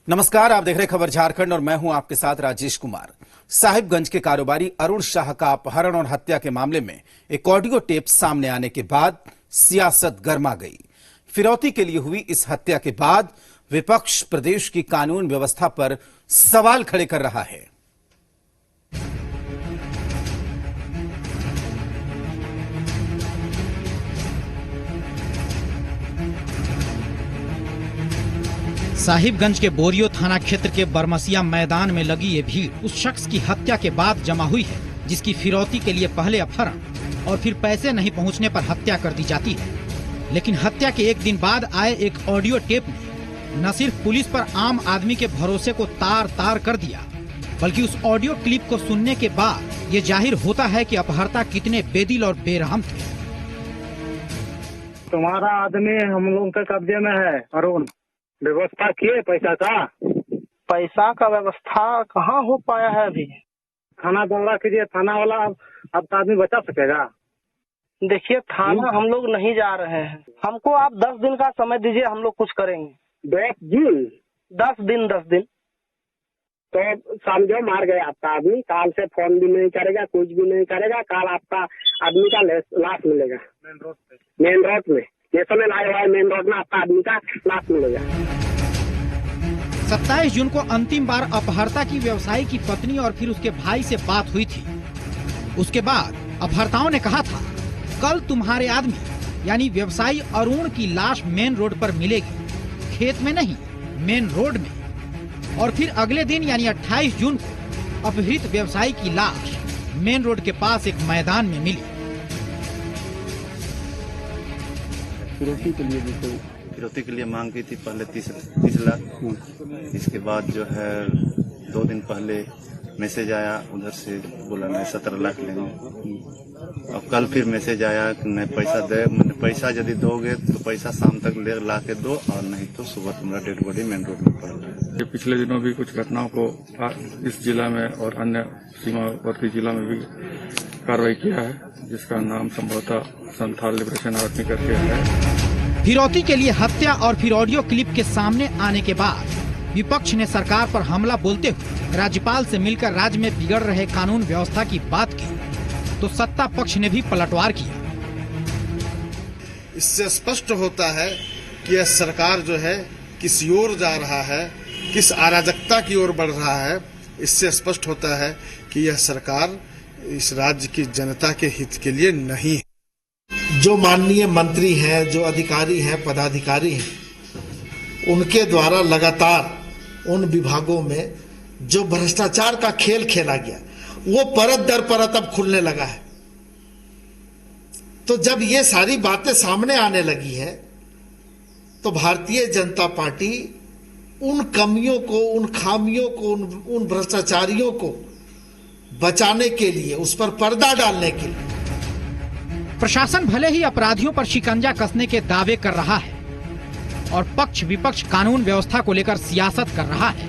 नमस्कार, आप देख रहे खबर झारखंड और मैं हूं आपके साथ राजेश कुमार। साहिबगंज के कारोबारी अरुण शाह का अपहरण और हत्या के मामले में एक ऑडियो टेप सामने आने के बाद सियासत गर्मा गई। फिरौती के लिए हुई इस हत्या के बाद विपक्ष प्रदेश की कानून व्यवस्था पर सवाल खड़े कर रहा है। साहिबगंज के बोरियो थाना क्षेत्र के बरमसिया मैदान में लगी ये भीड़ उस शख्स की हत्या के बाद जमा हुई है जिसकी फिरौती के लिए पहले अपहरण और फिर पैसे नहीं पहुंचने पर हत्या कर दी जाती है। लेकिन हत्या के एक दिन बाद आए एक ऑडियो टेप ने न सिर्फ पुलिस पर आम आदमी के भरोसे को तार तार कर दिया, बल्कि उस ऑडियो क्लिप को सुनने के बाद ये जाहिर होता है कि अपहर्ता कितने बेदिल और बेरहम थे। तुम्हारा आदमी हम लोगों के कब्जे में है अरुण। व्यवस्था किए पैसा का व्यवस्था कहाँ हो पाया है अभी। थाना दौरा कीजिए, थाना वाला अब आदमी बचा सकेगा। देखिए थाना हम लोग नहीं जा रहे हैं, हमको आप 10 दिन का समय दीजिए, हम लोग कुछ करेंगे। 10 दिन तो समझो मार गए आपका आदमी, काल से फोन भी नहीं करेगा, कुछ भी नहीं करेगा। काल आपका आदमी का लाश मिलेगा मेन रोड में। जैसे में लाए हुआ है मेन रोड में आपका आदमी का लाश मिलेगा। 27 जून को अंतिम बार अपहर्ता की व्यवसायी की पत्नी और फिर उसके भाई से बात हुई थी। उसके बाद अपहर्ताओं ने कहा था कल तुम्हारे आदमी यानी व्यवसायी अरुण की लाश मेन रोड पर मिलेगी, खेत में नहीं मेन रोड में। और फिर अगले दिन यानी 28 जून को अपहृत व्यवसायी की लाश मेन रोड के पास एक मैदान में मिली। फिरौती के लिए मांग की थी पहले 30 लाख। इसके बाद जो है 2 दिन पहले मैसेज आया उधर से, बोला नहीं 17 लाख लेंगे। और कल फिर मैसेज आया कि नहीं पैसा दे, मैंने पैसा यदि दोगे तो पैसा शाम तक ला के दो और नहीं तो सुबह तुम्हारा डेड बॉडी मेन रोड में पड़ रहा है। पिछले दिनों भी कुछ घटनाओं को इस जिला में और अन्य सीमावर्ती जिला में भी कार्रवाई किया है, जिसका नाम संभवतः संथाल लिबरेशन आर्मी करके है। फिरौती के लिए हत्या और फिर ऑडियो क्लिप के सामने आने के बाद विपक्ष ने सरकार पर हमला बोलते हुए राज्यपाल से मिलकर राज्य में बिगड़ रहे कानून व्यवस्था की बात की, तो सत्ता पक्ष ने भी पलटवार किया। इससे स्पष्ट होता है कि यह सरकार जो है किस ओर जा रहा है, किस अराजकता की ओर बढ़ रहा है। इससे स्पष्ट होता है कि यह सरकार इस राज्य की जनता के हित के लिए नहीं है। जो माननीय मंत्री हैं, जो अधिकारी हैं, पदाधिकारी हैं, उनके द्वारा लगातार उन विभागों में जो भ्रष्टाचार का खेल खेला गया वो परत दर परत अब खुलने लगा है। तो जब ये सारी बातें सामने आने लगी है तो भारतीय जनता पार्टी उन कमियों को, उन खामियों को, उन भ्रष्टाचारियों को बचाने के लिए, उस पर पर्दा डालने के लिए प्रशासन भले ही अपराधियों पर शिकंजा कसने के दावे कर रहा है और पक्ष विपक्ष कानून व्यवस्था को लेकर सियासत कर रहा है,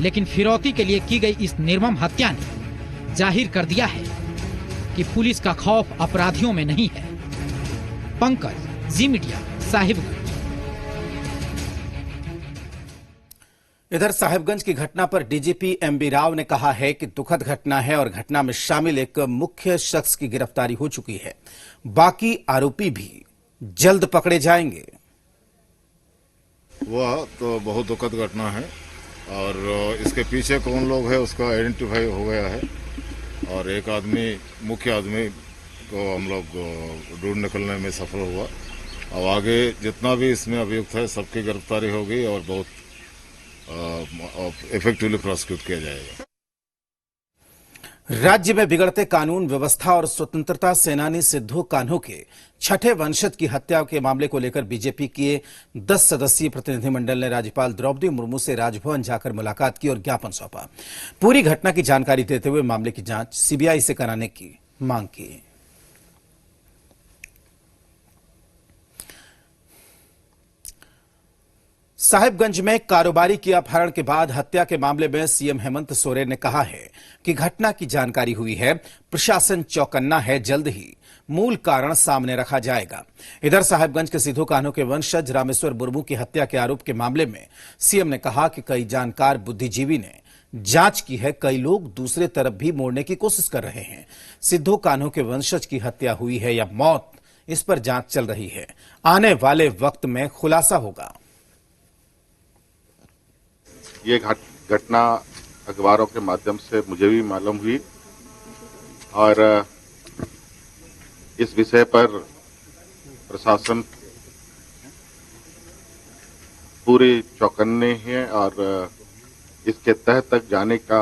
लेकिन फिरौती के लिए की गई इस निर्मम हत्या ने जाहिर कर दिया है कि पुलिस का खौफ अपराधियों में नहीं है। पंकज, जी मीडिया, साहिबगंज। इधर साहिबगंज की घटना पर डीजीपी एमबी राव ने कहा है कि दुखद घटना है और घटना में शामिल एक मुख्य शख्स की गिरफ्तारी हो चुकी है, बाकी आरोपी भी जल्द पकड़े जाएंगे। वह तो बहुत दुखद घटना है और इसके पीछे कौन लोग है उसका आइडेंटिफाई हो गया है और एक आदमी, मुख्य आदमी को हम लोग ढूंढ निकलने में सफल हुआ। अब आगे जितना भी इसमें अभियुक्त है सबकी गिरफ्तारी होगी और बहुत इफेक्टिवली प्रोसिक्यूट किया जाएगा। राज्य में बिगड़ते कानून व्यवस्था और स्वतंत्रता सेनानी सिद्धू कान्हू के छठे वंशज की हत्या के मामले को लेकर बीजेपी के 10 सदस्यीय प्रतिनिधिमंडल ने राज्यपाल द्रौपदी मुर्मू से राजभवन जाकर मुलाकात की और ज्ञापन सौंपा। पूरी घटना की जानकारी देते हुए मामले की जांच सीबीआई से कराने की मांग की। साहिबगंज में कारोबारी के अपहरण के बाद हत्या के मामले में सीएम हेमंत सोरेन ने कहा है कि घटना की जानकारी हुई है, प्रशासन चौकन्ना है, जल्द ही मूल कारण सामने रखा जाएगा। इधर साहिबगंज के सिद्धू कान्हू के वंशज रामेश्वर मुर्मू की हत्या के आरोप के मामले में सीएम ने कहा कि कई जानकार बुद्धिजीवी ने जांच की है, कई लोग दूसरे तरफ भी मोड़ने की कोशिश कर रहे हैं। सिद्धू कान्हू के वंशज की हत्या हुई है या मौत, इस पर जांच चल रही है। आने वाले वक्त में खुलासा होगा। ये घटना अखबारों के माध्यम से मुझे भी मालूम हुई और इस विषय पर प्रशासन पूरी चौकन्ने है और इसके तह तक जाने का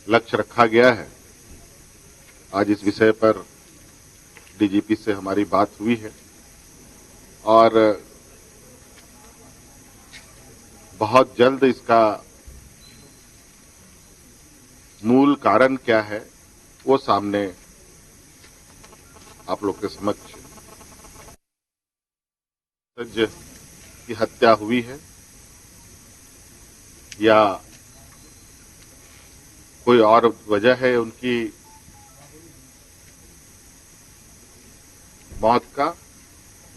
लक्ष्य रखा गया है। आज इस विषय पर डीजीपी से हमारी बात हुई है और बहुत जल्द इसका मूल कारण क्या है वो सामने आप लोग के समक्ष की हत्या हुई है या कोई और वजह है उनकी मौत का,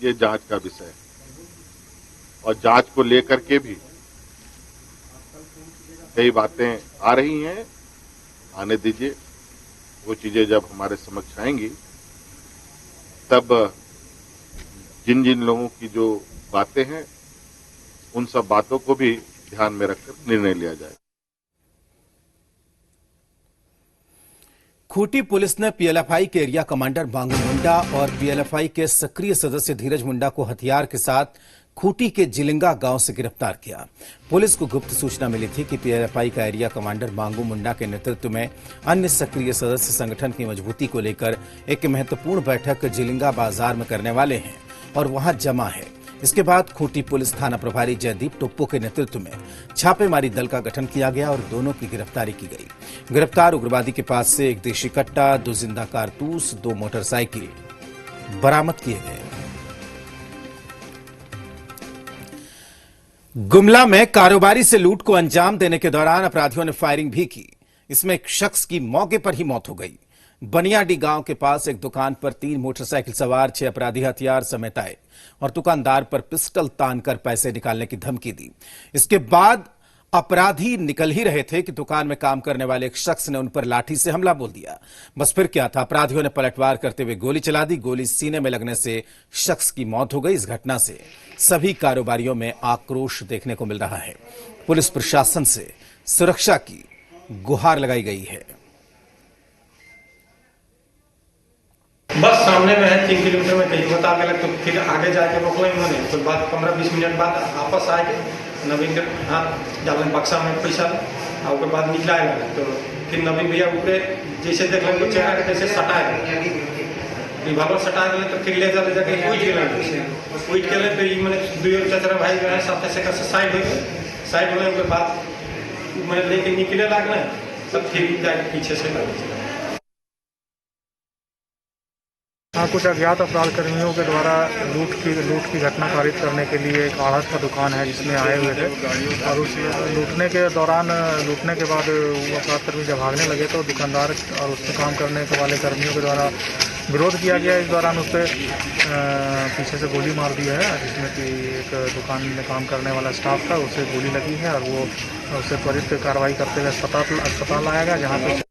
ये जांच का विषय है और जांच को लेकर के भी कई बातें आ रही हैं। आने दीजिए, वो चीजें जब हमारे समक्ष आएंगी तब जिन जिन लोगों की जो बातें हैं उन सब बातों को भी ध्यान में रखकर निर्णय लिया जाए। खूंटी पुलिस ने पीएलएफआई के एरिया कमांडर बांगू मुंडा और पीएलएफआई के सक्रिय सदस्य धीरज मुंडा को हथियार के साथ खूंटी के जिलिंगा गांव से गिरफ्तार किया। पुलिस को गुप्त सूचना मिली थी कि पीएलएफआई का एरिया कमांडर बांगू मुंडा के नेतृत्व में अन्य सक्रिय सदस्य संगठन की मजबूती को लेकर एक महत्वपूर्ण बैठक जिलिंगा बाजार में करने वाले हैं और वहां जमा है। इसके बाद खूंटी पुलिस थाना प्रभारी जयदीप टोप्पो के नेतृत्व में छापेमारी दल का गठन किया गया और दोनों की गिरफ्तारी की गई। गिरफ्तार उग्रवादी के पास से एक देशी कट्टा, 2 जिंदा कारतूस, 2 मोटरसाइकिल बरामद किए गए। गुमला में कारोबारी से लूट को अंजाम देने के दौरान अपराधियों ने फायरिंग भी की। इसमें एक शख्स की मौके पर ही मौत हो गई। बनियाडी गांव के पास एक दुकान पर 3 मोटरसाइकिल सवार 6 अपराधी हथियार समेत आए और दुकानदार पर पिस्टल तानकर पैसे निकालने की धमकी दी। इसके बाद अपराधी निकल ही रहे थे कि दुकान में काम करने वाले एक शख्स ने उन पर लाठी से हमला बोल दिया। बस फिर क्या था, अपराधियों ने पलटवार करते हुए गोली चला दी। गोली सीने में लगने से शख्स की मौत हो गई। इस घटना से सभी कारोबारियों में आक्रोश देखने को मिल रहा है। पुलिस प्रशासन से सुरक्षा की गुहार लगाई गई है। बस सामने में है, 3 किलोमीटर में कहीं बता गया तो फिर आगे जाके रोकना उन्होंने। तो बाद 15-20 मिनट बाद वापस आके नवीन के हाथ डालन बक्सा में पैसा और उसके बाद निकलाएगा। तो फिर नवीन भैया ऊपरे जैसे देख लेंगे चेहरा के कैसे सटाए रिवॉल्वर सटा गए तो फिर ले जाके उठ गए। फिर मैंने 2 चचरा भाई जो है साथ से साइड हो गए। साइड होने के बाद मैंने लेके निकले लागना तब फिर जाके पीछे से लगे। हाँ, कुछ अज्ञात अपराध कर्मियों के द्वारा लूट की घटना कारित करने के लिए एक आढ़त का दुकान है जिसमें आए हुए थे और उस लूटने के बाद वो अपराध कर्मी जब भागने लगे तो दुकानदार और उसमें काम करने वाले कर्मियों के द्वारा विरोध किया गया। इस दौरान उस पर पीछे से गोली मार दी है जिसमें कि एक दुकान में काम करने वाला स्टाफ था, उसे गोली लगी है और वो उसे त्वरित कार्रवाई करते हुए अस्पताल लाया गया जहाँ पर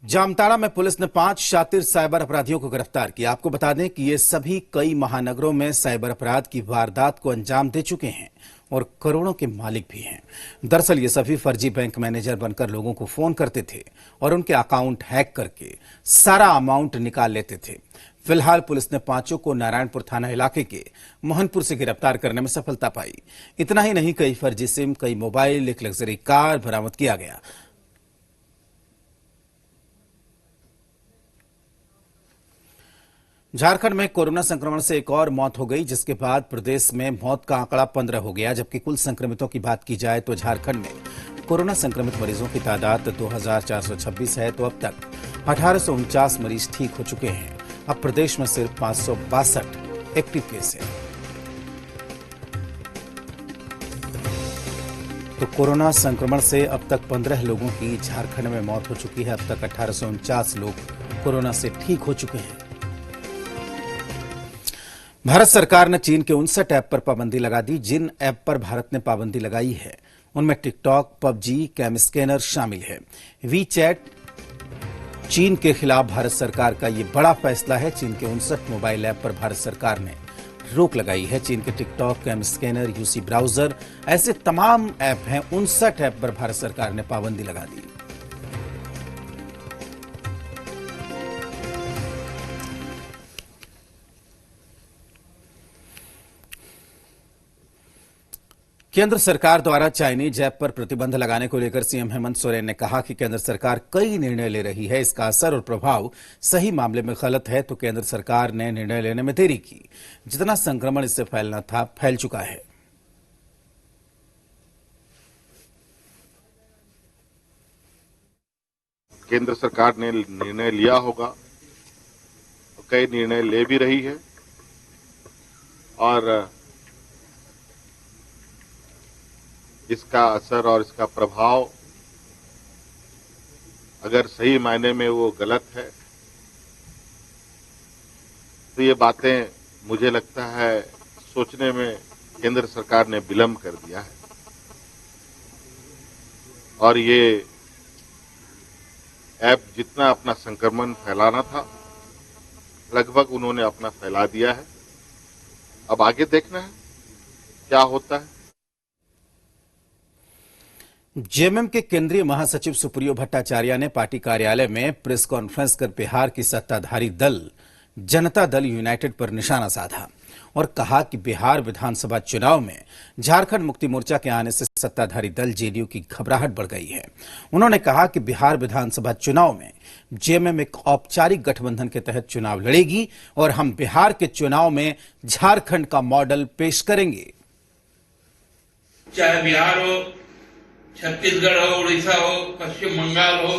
जामताड़ा में पुलिस ने 5 शातिर साइबर अपराधियों को गिरफ्तार किया। आपको बता दें कि ये सभी कई महानगरों में साइबर अपराध की वारदात को अंजाम दे चुके हैं और करोड़ों के मालिक भी हैं। दरअसल ये सभी फर्जी बैंक मैनेजर बनकर लोगों को फोन करते थे और उनके अकाउंट हैक करके सारा अमाउंट निकाल लेते थे। फिलहाल पुलिस ने 5 को नारायणपुर थाना इलाके के मोहनपुर से गिरफ्तार करने में सफलता पाई। इतना ही नहीं, कई फर्जी सिम, कई मोबाइल, एक लग्जरी कार बरामद किया गया। झारखंड में कोरोना संक्रमण से एक और मौत हो गई, जिसके बाद प्रदेश में मौत का आंकड़ा 15 हो गया। जबकि कुल संक्रमितों की बात की जाए तो झारखंड में कोरोना संक्रमित मरीजों की तादाद 2426 है, तो अब तक 1849 मरीज ठीक हो चुके हैं। अब प्रदेश में सिर्फ 562 एक्टिव केस है। तो कोरोना संक्रमण से अब तक 15 लोगों की झारखंड में मौत हो चुकी है। अब तक 1849 लोग कोरोना से ठीक हो चुके हैं। भारत सरकार ने चीन के 59 ऐप पर पाबंदी लगा दी। जिन ऐप पर भारत ने पाबंदी लगाई है उनमें टिकटॉक, पबजी, कैम स्कैनर शामिल है। वीचैट। चीन के खिलाफ भारत सरकार का ये बड़ा फैसला है। चीन के 59 मोबाइल ऐप पर भारत सरकार ने रोक लगाई है। चीन के TikTok, CamScanner, UC browser, ऐसे तमाम ऐप हैं। 59 ऐप पर भारत सरकार ने पाबंदी लगा दी। केंद्र सरकार द्वारा चाइनीज ऐप पर प्रतिबंध लगाने को लेकर सीएम हेमंत सोरेन ने कहा कि केंद्र सरकार कई निर्णय ले रही है। इसका असर और प्रभाव सही मामले में गलत है तो केंद्र सरकार ने निर्णय लेने में देरी की। जितना संक्रमण इससे फैलना था, फैल चुका है। केंद्र सरकार ने निर्णय लिया होगा, कई निर्णय ले भी रही है और इसका असर और इसका प्रभाव अगर सही मायने में वो गलत है तो ये बातें मुझे लगता है सोचने में केंद्र सरकार ने विलंब कर दिया है और ये ऐप जितना अपना संक्रमण फैलाना था लगभग उन्होंने अपना फैला दिया है। अब आगे देखना है क्या होता है। जेएमएम के केंद्रीय महासचिव सुप्रियो भट्टाचार्य ने पार्टी कार्यालय में प्रेस कॉन्फ्रेंस कर बिहार की सत्ताधारी दल जनता दल यूनाइटेड पर निशाना साधा और कहा कि बिहार विधानसभा चुनाव में झारखंड मुक्ति मोर्चा के आने से सत्ताधारी दल जेडीयू की घबराहट बढ़ गई है। उन्होंने कहा कि बिहार विधानसभा चुनाव में जेएमएम एक औपचारिक गठबंधन के तहत चुनाव लड़ेगी और हम बिहार के चुनाव में झारखंड का मॉडल पेश करेंगे। चाहे बिहार हो, छत्तीसगढ़ हो, उड़ीसा हो, पश्चिम बंगाल हो,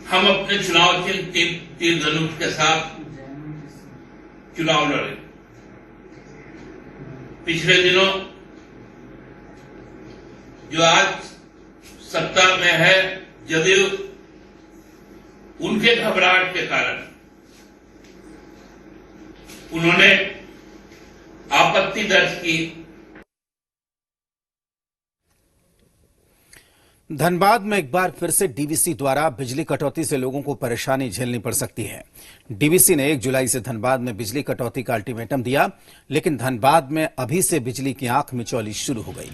हम अपने चुनाव चिन्ह तीर धनुष के साथ चुनाव लड़े। पिछले दिनों जो आज सत्ता में है जदयू, उनके घबराहट के कारण उन्होंने आपत्ति दर्ज की। धनबाद में एक बार फिर से डीवीसी द्वारा बिजली कटौती से लोगों को परेशानी झेलनी पड़ सकती है। डीवीसी ने 1 जुलाई से धनबाद में बिजली कटौती का अल्टीमेटम दिया, लेकिन धनबाद में अभी से बिजली की आंख मिचौली शुरू हो गई।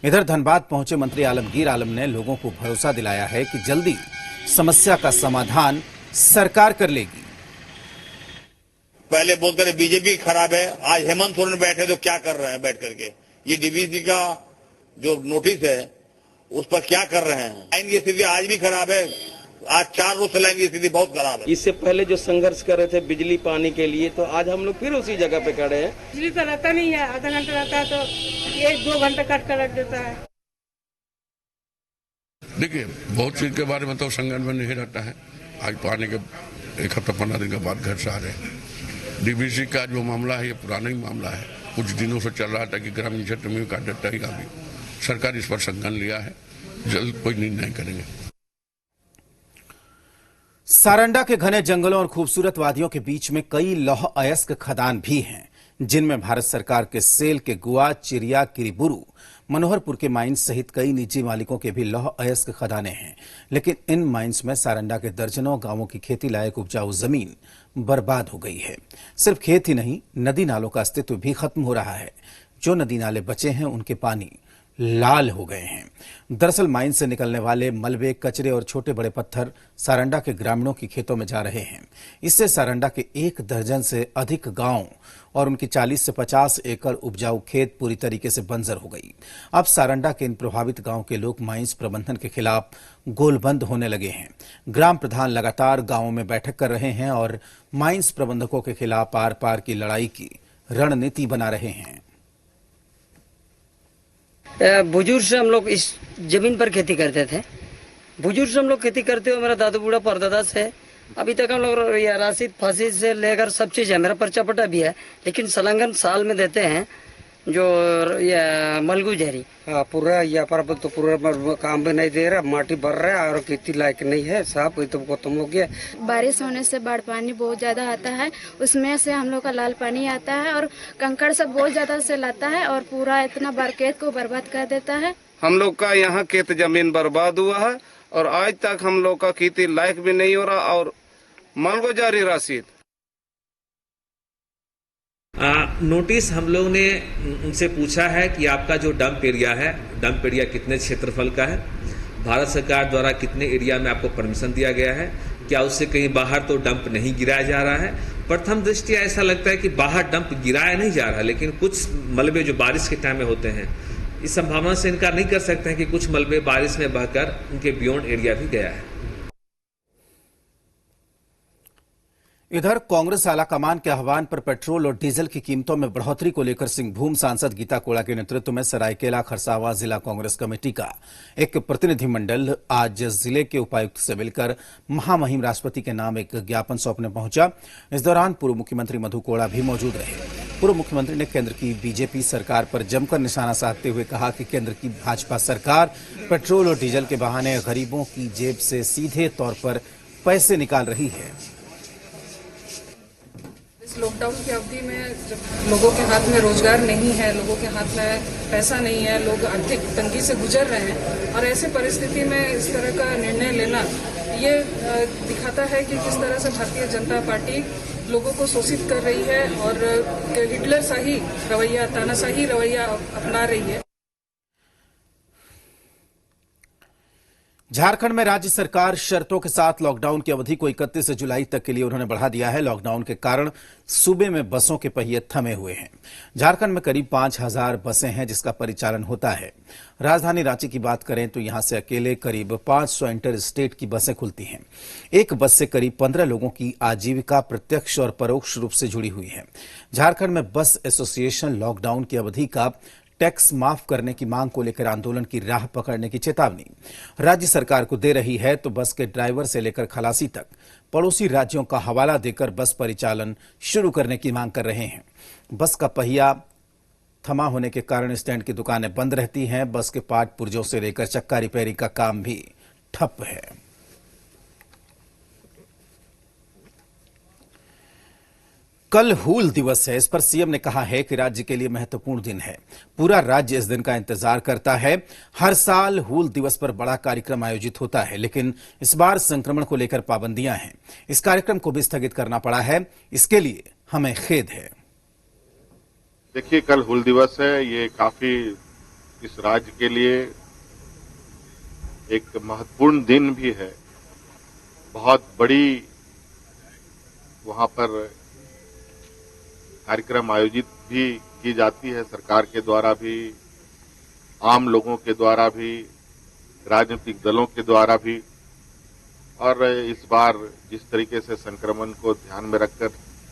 इधर धनबाद पहुंचे मंत्री आलमगीर आलम ने लोगों को भरोसा दिलाया है कि जल्दी समस्या का समाधान सरकार कर लेगी। पहले बोलते रहे बीजेपी खराब है, आज हेमंत सोरेन बैठे तो क्या कर रहे हैं बैठ करके। ये डीवीसी का जो नोटिस है उस पर क्या कर रहे हैं। लाइन की स्थिति आज भी खराब है, आज 4 रोज से लाइन की स्थिति बहुत खराब है। इससे पहले जो संघर्ष कर रहे थे बिजली पानी के लिए, तो आज हम लोग फिर उसी जगह पे खड़े हैं। बिजली तो रहता नहीं है, आधा घंटा रहता है तो 1-2 घंटे कट कर रख देता है। देखिए, बहुत चीज के बारे में तो संज्ञान में नहीं रहता है। आज तो आने के 1 हफ्ता 15 दिन के बाद घर से आ रहे हैं। डीवीसी का जो मामला है ये पुराना ही मामला है, कुछ दिनों से चल रहा था कि ग्रामीण क्षेत्र में का डर ही आ गई। सरकार इस पर संज्ञान लिया है, जल्द कोई निर्णय करेंगे। सारंडा के घने जंगलों और खूबसूरत वादियों के बीच में कई लौह अयस्क खदान भी हैं, जिनमें भारत सरकार के सेल के गुआ, चिरिया, किरीबुरु, मनोहरपुर के माइंस सहित कई निजी मालिकों के भी लौह अयस्क खदानें हैं। लेकिन इन माइंस में सारंडा के दर्जनों गांवों की खेती लायक उपजाऊ जमीन बर्बाद हो गई है। सिर्फ खेत ही नहीं, नदी नालों का अस्तित्व भी खत्म हो रहा है। जो नदी नाले बचे हैं उनके पानी लाल हो गए हैं। दरअसल माइन से निकलने वाले मलबे, कचरे और छोटे बड़े पत्थर सारंडा के ग्रामीणों के खेतों में जा रहे हैं। इससे सारंडा के 1 दर्जन से अधिक गांव और उनकी 40 से 50 एकड़ उपजाऊ खेत पूरी तरीके से बंजर हो गई। अब सारंडा के इन प्रभावित गांव के लोग माइंस प्रबंधन के खिलाफ गोलबंद होने लगे हैं। ग्राम प्रधान लगातार गांवों में बैठक कर रहे हैं और माइंस प्रबंधकों के खिलाफ आर पार की लड़ाई की रणनीति बना रहे हैं। बुजुर्ग से हम लोग इस जमीन पर खेती करते थे। बुजुर्ग से हम लोग खेती करते हुए मेरा दादू बूढ़ा परदादा से अभी तक हम लोग राशि फांसी से लेकर सब चीज है। मेरा पर्चा पट्टा भी है, लेकिन संलग्न साल में देते हैं जो ये मलगुजरी पूरा यहाँ पर तो पूरा काम भी नहीं दे रहा, माटी भर रहा है और खेती लायक नहीं है साहब, ये तो खत्म हो गया। बारिश होने से बाढ़ पानी बहुत ज्यादा आता है, उसमें से हम लोग का लाल पानी आता है और कंकड़ सब बहुत ज्यादा से लाता है और पूरा इतना बार खेत को बर्बाद कर देता है। हम लोग का यहाँ खेत जमीन बर्बाद हुआ है और आज तक हम लोग का खेती लायक भी नहीं हो रहा और मलगुजारी रसीद। नोटिस हम लोग ने उनसे पूछा है कि आपका जो डंप एरिया है, डंप एरिया कितने क्षेत्रफल का है, भारत सरकार द्वारा कितने एरिया में आपको परमिशन दिया गया है, क्या उससे कहीं बाहर तो डंप नहीं गिराया जा रहा है। प्रथम दृष्टया ऐसा लगता है कि बाहर डंप गिराया नहीं जा रहा, लेकिन कुछ मलबे जो बारिश के टाइम में होते हैं, इस संभावना से इनकार नहीं कर सकते हैं कि कुछ मलबे बारिश में बहकर उनके बियॉन्ड एरिया भी गया है। इधर कांग्रेस आलाकमान के आह्वान पर पेट्रोल और डीजल की कीमतों में बढ़ोतरी को लेकर सिंहभूम सांसद गीता कोड़ा के नेतृत्व में सरायकेला खरसावां जिला कांग्रेस कमेटी का एक प्रतिनिधिमंडल आज जिले के उपायुक्त से मिलकर महामहिम राष्ट्रपति के नाम एक ज्ञापन सौंपने पहुंचा। इस दौरान पूर्व मुख्यमंत्री मधु कोड़ा भी मौजूद रहे। पूर्व मुख्यमंत्री ने केंद्र की बीजेपी सरकार पर जमकर निशाना साधते हुए कहा कि केंद्र की भाजपा सरकार पेट्रोल और डीजल के बहाने गरीबों की जेब से सीधे तौर पर पैसे निकाल रही है। लॉकडाउन की अवधि में जब लोगों के हाथ में रोजगार नहीं है, लोगों के हाथ में पैसा नहीं है, लोग आर्थिक तंगी से गुजर रहे हैं और ऐसे परिस्थिति में इस तरह का निर्णय लेना ये दिखाता है कि किस तरह से भारतीय जनता पार्टी लोगों को शोषित कर रही है और हिटलर शाही रवैया, तानाशाही रवैया अपना रही है। झारखंड में राज्य सरकार शर्तों के साथ लॉकडाउन की अवधि को 31 जुलाई तक के लिए उन्होंने बढ़ा दिया है। लॉकडाउन के कारण सूबे में बसों के पहिए थमे हुए हैं। झारखंड में करीब 5000 बसें हैं जिसका परिचालन होता है। राजधानी रांची की बात करें तो यहां से अकेले करीब 500 इंटर स्टेट की बसें खुलती हैं। एक बस से करीब 15 लोगों की आजीविका प्रत्यक्ष और परोक्ष रूप से जुड़ी हुई है। झारखंड में बस एसोसिएशन लॉकडाउन की अवधि का टैक्स माफ करने की मांग को लेकर आंदोलन की राह पकड़ने की चेतावनी राज्य सरकार को दे रही है, तो बस के ड्राइवर से लेकर खलासी तक पड़ोसी राज्यों का हवाला देकर बस परिचालन शुरू करने की मांग कर रहे हैं। बस का पहिया थमा होने के कारण स्टैंड की दुकानें बंद रहती हैं। बस के पार्ट पुर्जों से लेकर चक्का रिपेयरिंग का काम भी ठप है। कल हूल दिवस है। इस पर सीएम ने कहा है कि राज्य के लिए महत्वपूर्ण दिन है। पूरा राज्य इस दिन का इंतजार करता है। हर साल हूल दिवस पर बड़ा कार्यक्रम आयोजित होता है, लेकिन इस बार संक्रमण को लेकर पाबंदियां हैं। इस कार्यक्रम को भी स्थगित करना पड़ा है। इसके लिए हमें खेद है। देखिए, कल हूल दिवस है। ये काफी इस राज्य के लिए एक महत्वपूर्ण दिन भी है। बहुत बड़ी वहां पर कार्यक्रम आयोजित भी की जाती है, सरकार के द्वारा भी, आम लोगों के द्वारा भी, राजनीतिक दलों के द्वारा भी। और इस बार जिस तरीके से संक्रमण को ध्यान में रखकर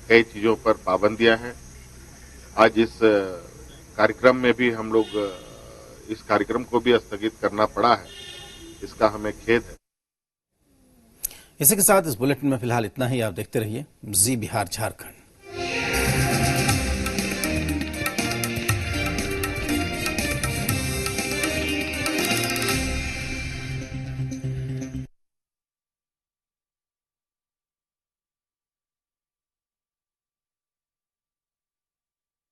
कई चीजों पर पाबंदियां हैं, आज इस कार्यक्रम में भी हम लोग इस कार्यक्रम को भी स्थगित करना पड़ा है। इसका हमें खेद है। इसी के साथ इस बुलेटिन में फिलहाल इतना ही। आप देखते रहिए जी बिहार झारखंड।